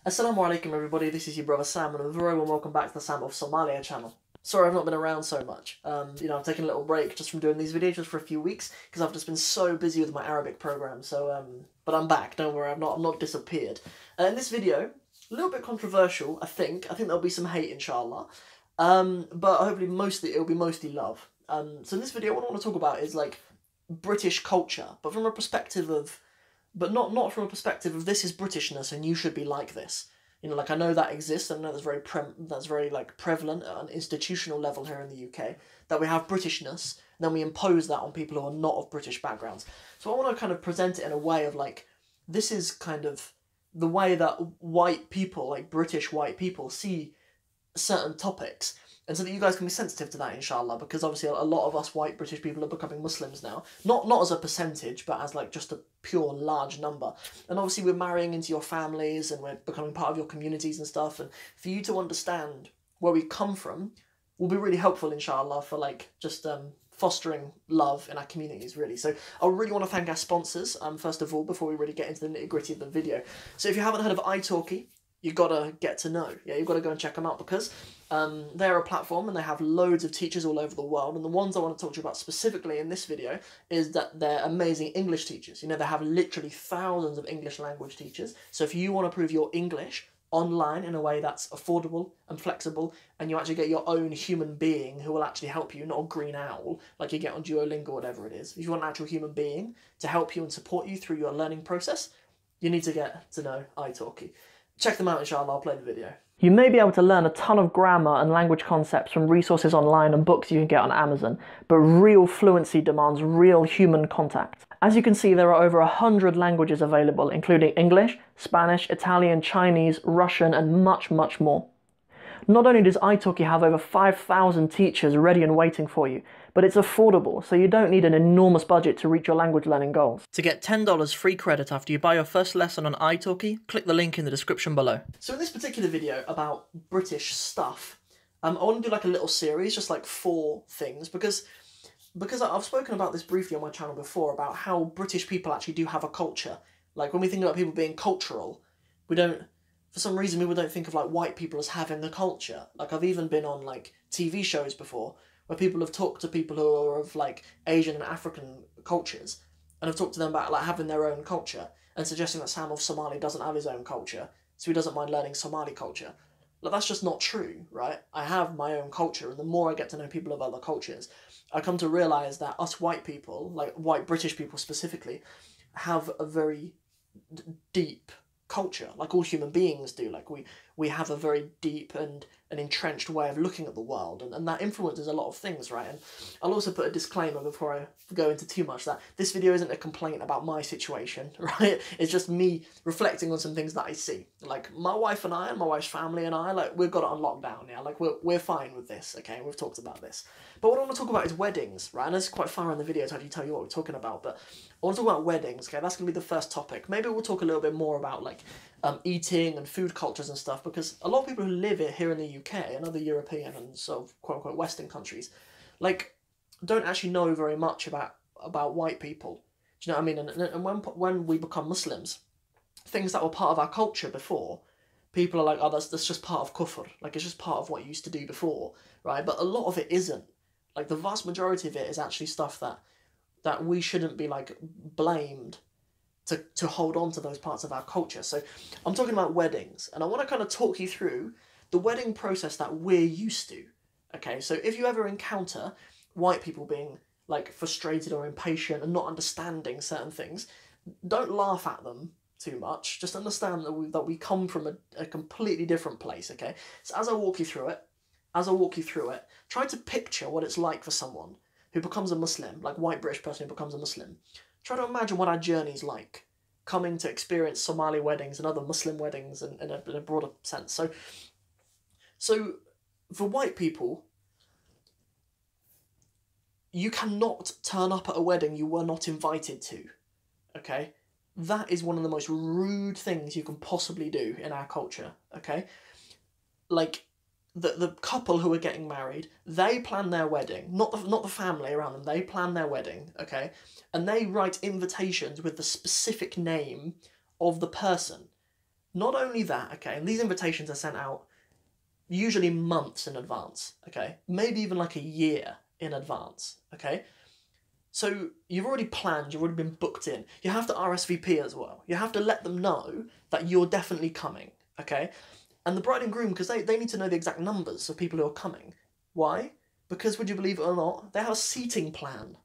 Assalamu alaikum everybody, this is your brother Sam and a very warm welcome back to the Sam of Somalia channel. Sorry I've not been around so much. I've taken a little break just from doing these videos just for a few weeks because I've just been so busy with my Arabic program, but I'm back, don't worry, I'm not disappeared. In this video, a little bit controversial, I think there'll be some hate inshallah, but hopefully it'll be mostly love. So in this video what I want to talk about is like British culture, but from a perspective of not from a perspective of this is Britishness and you should be like this. I know that exists, and I know that's very like prevalent at an institutional level here in the UK, that we have Britishness, and then we impose that on people who are not of British backgrounds. So I want to kind of present it in a way of like, this is kind of the way that white people, like British white people, see certain topics, and so that you guys can be sensitive to that, inshallah, because obviously a lot of us white British people are becoming Muslims now. Not as a percentage, but as like just a pure large number. And obviously we're marrying into your families and we're becoming part of your communities and stuff. And for you to understand where we come from will be really helpful, inshallah, for like just fostering love in our communities, really. So I really want to thank our sponsors, first of all, before we really get into the nitty-gritty of the video. So if you haven't heard of Italki, you've got to get to know. Yeah, you've got to go and check them out because they're a platform and they have loads of teachers all over the world. And the ones I want to talk to you about specifically in this video is that they're amazing English teachers. They have literally thousands of English language teachers. So if you want to prove your English online in a way that's affordable and flexible, and you actually get your own human being who will actually help you, not a green owl like you get on Duolingo or whatever it is. If you want an actual human being to help you and support you through your learning process, you need to get to know Italki. Check them out, inshallah, I'll play the video. You may be able to learn a ton of grammar and language concepts from resources online and books you can get on Amazon, but real fluency demands real human contact. As you can see, there are over 100 languages available, including English, Spanish, Italian, Chinese, Russian, and much, much more. Not only does Italki have over 5,000 teachers ready and waiting for you, but it's affordable, so you don't need an enormous budget to reach your language learning goals. To get $10 free credit after you buy your first lesson on Italki, click the link in the description below. So in this particular video about British stuff, I want to do like a little series, just like 4 things, because I've spoken about this briefly on my channel before, about how British people actually do have a culture. Like when we think about people being cultural, for some reason people don't think of like white people as having a culture. Like I've even been on like TV shows before where people have talked to people who are of like Asian and African cultures and have talked to them about like having their own culture and suggesting that Sam of Somalia doesn't have his own culture, so he doesn't mind learning Somali culture. Like that's just not true, right? I have my own culture, and the more I get to know people of other cultures, I come to realise that us white people, like white British people specifically, have a very deep culture, like all human beings do. Like we have a very deep and an entrenched way of looking at the world, and that influences a lot of things, right? And I'll also put a disclaimer before I go into too much that this video isn't a complaint about my situation, right? It's just me reflecting on some things that I see. Like my wife and I and my wife's family and I, like we've got it on lockdown, yeah? Like we're fine with this, okay? We've talked about this. But what I want to talk about is weddings, right? And it's quite far in the video to actually tell you what we're talking about, but I want to talk about weddings, okay? That's going to be the first topic. Maybe we'll talk a little bit more about like eating and food cultures and stuff, because a lot of people who live here in the UK and other European and sort of quote-unquote Western countries, like, don't actually know very much about white people. Do you know what I mean? And when we become Muslims, things that were part of our culture before, people are like, oh, that's just part of kufr. Like, it's just part of what you used to do before, right? But a lot of it isn't. Like, the vast majority of it is actually stuff that we shouldn't be, like, blamed to hold on to those parts of our culture. So I'm talking about weddings, and I want to kind of talk you through the wedding process that we're used to. Okay, so if you ever encounter white people being like frustrated or impatient and not understanding certain things, don't laugh at them too much. Just understand that we come from a completely different place, okay? So as I walk you through it, try to picture what it's like for someone who becomes a Muslim, like white British person who becomes a Muslim. Try to imagine what our journey's like, coming to experience Somali weddings and other Muslim weddings in a broader sense. So for white people, you cannot turn up at a wedding you were not invited to, okay? That is one of the most rude things you can possibly do in our culture, okay? Like, the couple who are getting married, they plan their wedding, not the family around them, they plan their wedding, okay? And they write invitations with the specific name of the person. Not only that, okay, and these invitations are sent out usually months in advance, okay? Maybe even like a year in advance, okay? So you've already planned, you've already been booked in. You have to RSVP as well. You have to let them know that you're definitely coming, okay? And the bride and groom, because they need to know the exact numbers of people who are coming. Why? Because, would you believe it or not, they have a seating plan.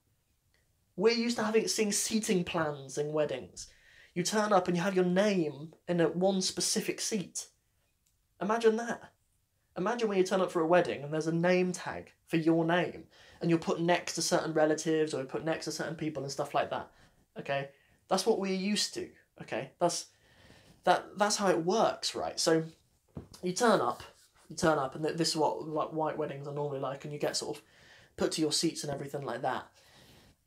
We're used to seeing seating plans in weddings. You turn up and you have your name in one specific seat. Imagine that. Imagine when you turn up for a wedding and there's a name tag for your name and you're put next to certain relatives or you're put next to certain people and stuff like that. Okay? That's what we're used to. Okay? That's how it works, right? So you turn up and this is what like white weddings are normally like, and you get sort of put to your seats and everything like that.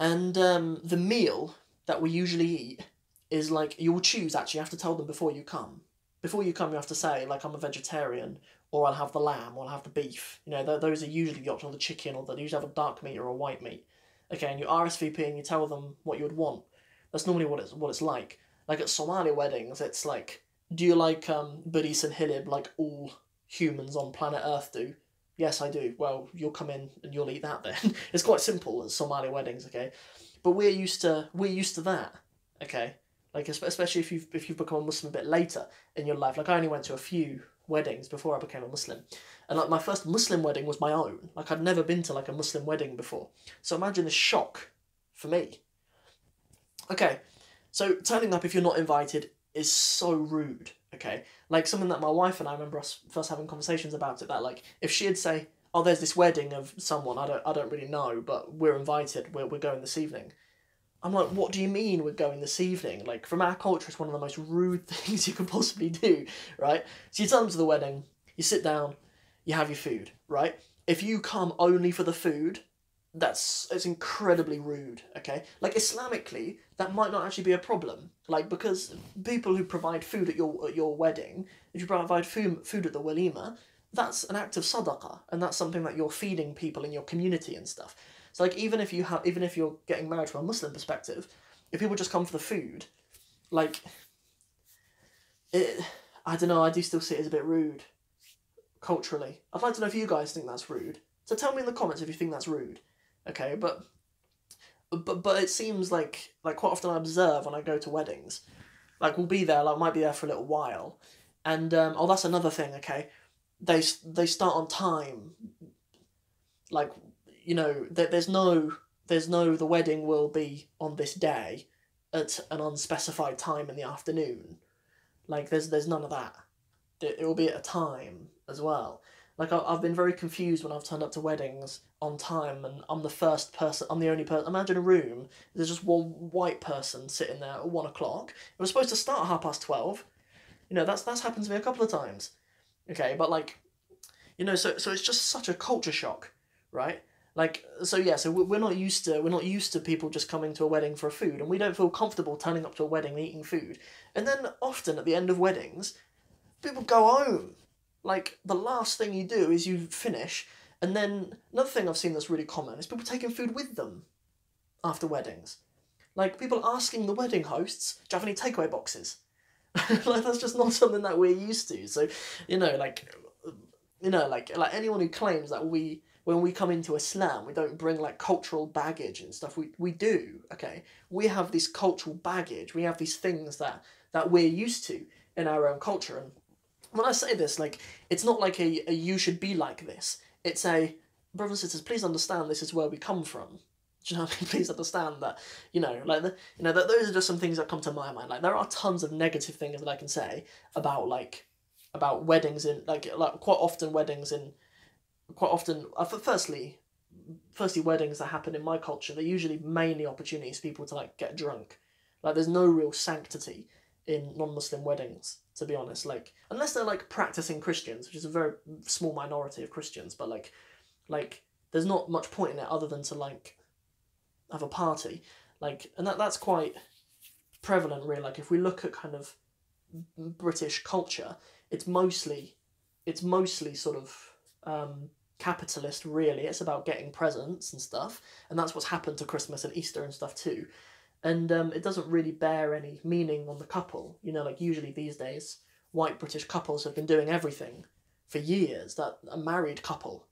And the meal that we usually eat is like, you will choose, actually, you have to tell them before you come. Before you come, you have to say, like, I'm a vegetarian, or I'll have the lamb, or I'll have the beef. You know, those are usually the option, or the chicken, or they usually have a dark meat or a white meat. Okay, and you RSVP and you tell them what you would want. That's normally what it's like. Like at Somali weddings, it's like, do you like Budis and Hilib like all humans on planet Earth do? Yes, I do. Well, you'll come in and you'll eat that then. It's quite simple at Somali weddings, okay? But we're used to that, okay? Like, especially if you've become a Muslim a bit later in your life. Like, I only went to a few weddings before I became a Muslim. And, like, my first Muslim wedding was my own. Like, I'd never been to, like, a Muslim wedding before. So imagine the shock for me. Okay, so turning up if you're not invited is so rude, okay? Like, something that my wife and I remember us first having conversations about it, that, like, if she'd say, oh, there's this wedding of someone, I don't really know, but we're invited, we're going this evening. I'm like, what do you mean we're going this evening? Like, from our culture, it's one of the most rude things you could possibly do, right? So you tell them to the wedding, you sit down, you have your food, right? If you come only for the food, it's incredibly rude, okay? Like, Islamically, that might not actually be a problem. Like, because people who provide food at your wedding, if you provide food at the walima, that's an act of sadaqah, and that's something that you're feeding people in your community and stuff. So, like, even if you're getting married from a Muslim perspective, if people just come for the food, like, I don't know, I do still see it as a bit rude, culturally. I'd like to know if you guys think that's rude. So tell me in the comments if you think that's rude, okay? But it seems like quite often I observe when I go to weddings, like, we'll be there, like, might be there for a little while, and, oh, that's another thing, okay? They start on time, like, you know, there's no, the wedding will be on this day at an unspecified time in the afternoon. Like, there's none of that. It will be at a time as well. Like, I've been very confused when I've turned up to weddings on time and I'm the only person. Imagine a room, there's just one white person sitting there at 1 o'clock. It was supposed to start at 12:30. You know, that's happened to me a couple of times. Okay, but, like, you know, so it's just such a culture shock, right? Like, so yeah, so we're not used to people just coming to a wedding for food, and we don't feel comfortable turning up to a wedding and eating food. And then often at the end of weddings, people go home. Like, the last thing you do is you finish, and then another thing I've seen that's really common is people taking food with them after weddings. Like, people asking the wedding hosts, do you have any takeaway boxes? Like, that's just not something that we're used to. So, like anyone who claims that when we come into Islam, we don't bring, like, cultural baggage and stuff. We do, okay? We have this cultural baggage. We have these things that we're used to in our own culture. And when I say this, like, it's not like a you should be like this. It's a, brothers and sisters, please understand this is where we come from. Do you know what I mean? Please understand that, that those are just some things that come to my mind. Like, there are tons of negative things that I can say about weddings in, like firstly weddings that happen in my culture, they're usually mainly opportunities for people to, like, get drunk. Like, there's no real sanctity in non-Muslim weddings, to be honest. Like, unless they're, like, practicing Christians, which is a very small minority of Christians, but like there's not much point in it other than to, like, have a party. Like, and that's quite prevalent, really. Like, if we look at kind of British culture, it's mostly sort of capitalist, really. It's about getting presents and stuff, and that's what's happened to Christmas and Easter and stuff too. And it doesn't really bear any meaning on the couple. Like, usually these days, white British couples have been doing everything for years that a married couple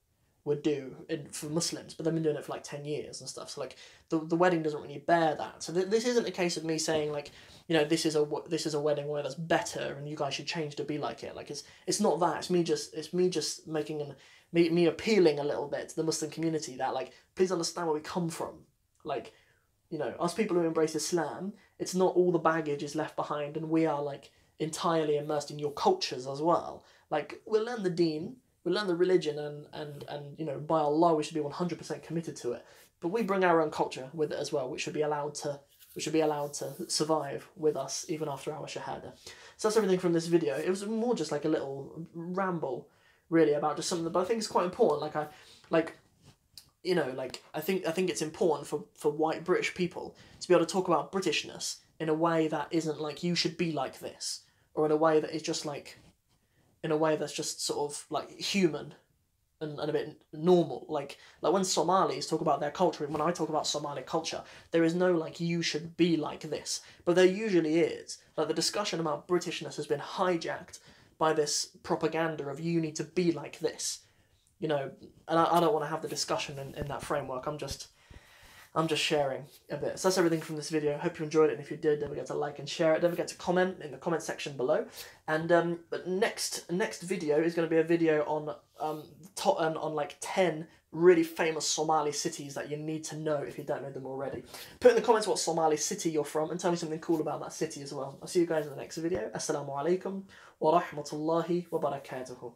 would do for Muslims, but they've been doing it for like 10 years and stuff. So like the wedding doesn't really bear that. So this isn't a case of me saying like, you know, this is a wedding where that's better and you guys should change to be like it. Like it's not that. It's me just making me appealing a little bit to the Muslim community that like, please understand where we come from. Like, you know, us people who embrace Islam, it's not all the baggage is left behind and we are like entirely immersed in your cultures as well. Like, we'll learn the deen, we learn the religion, and you know, by Allah, we should be 100% committed to it. But we bring our own culture with it as well, which should be allowed to survive with us even after our shahada. So that's everything from this video. It was more just like a little ramble, really, about just something, but I think it's quite important. You know, like I think it's important for white British people to be able to talk about Britishness in a way that isn't like you should be like this, or in a way that is just like, in a way that's just sort of like human and a bit normal. Like when Somalis talk about their culture, and when I talk about Somali culture, there is no like you should be like this, but there usually is. Like the discussion about Britishness has been hijacked by this propaganda of you need to be like this, you know, and I don't want to have the discussion in that framework. I'm just sharing a bit. So that's everything from this video. Hope you enjoyed it, and if you did, don't forget to like and share it. Don't forget to comment in the comment section below. And but next video is going to be a video on like 10 really famous Somali cities that you need to know if you don't know them already. Put in the comments what Somali city you're from and tell me something cool about that city as well. I'll see you guys in the next video. Assalamu alaikum wa rahmatullahi wa barakatuhu.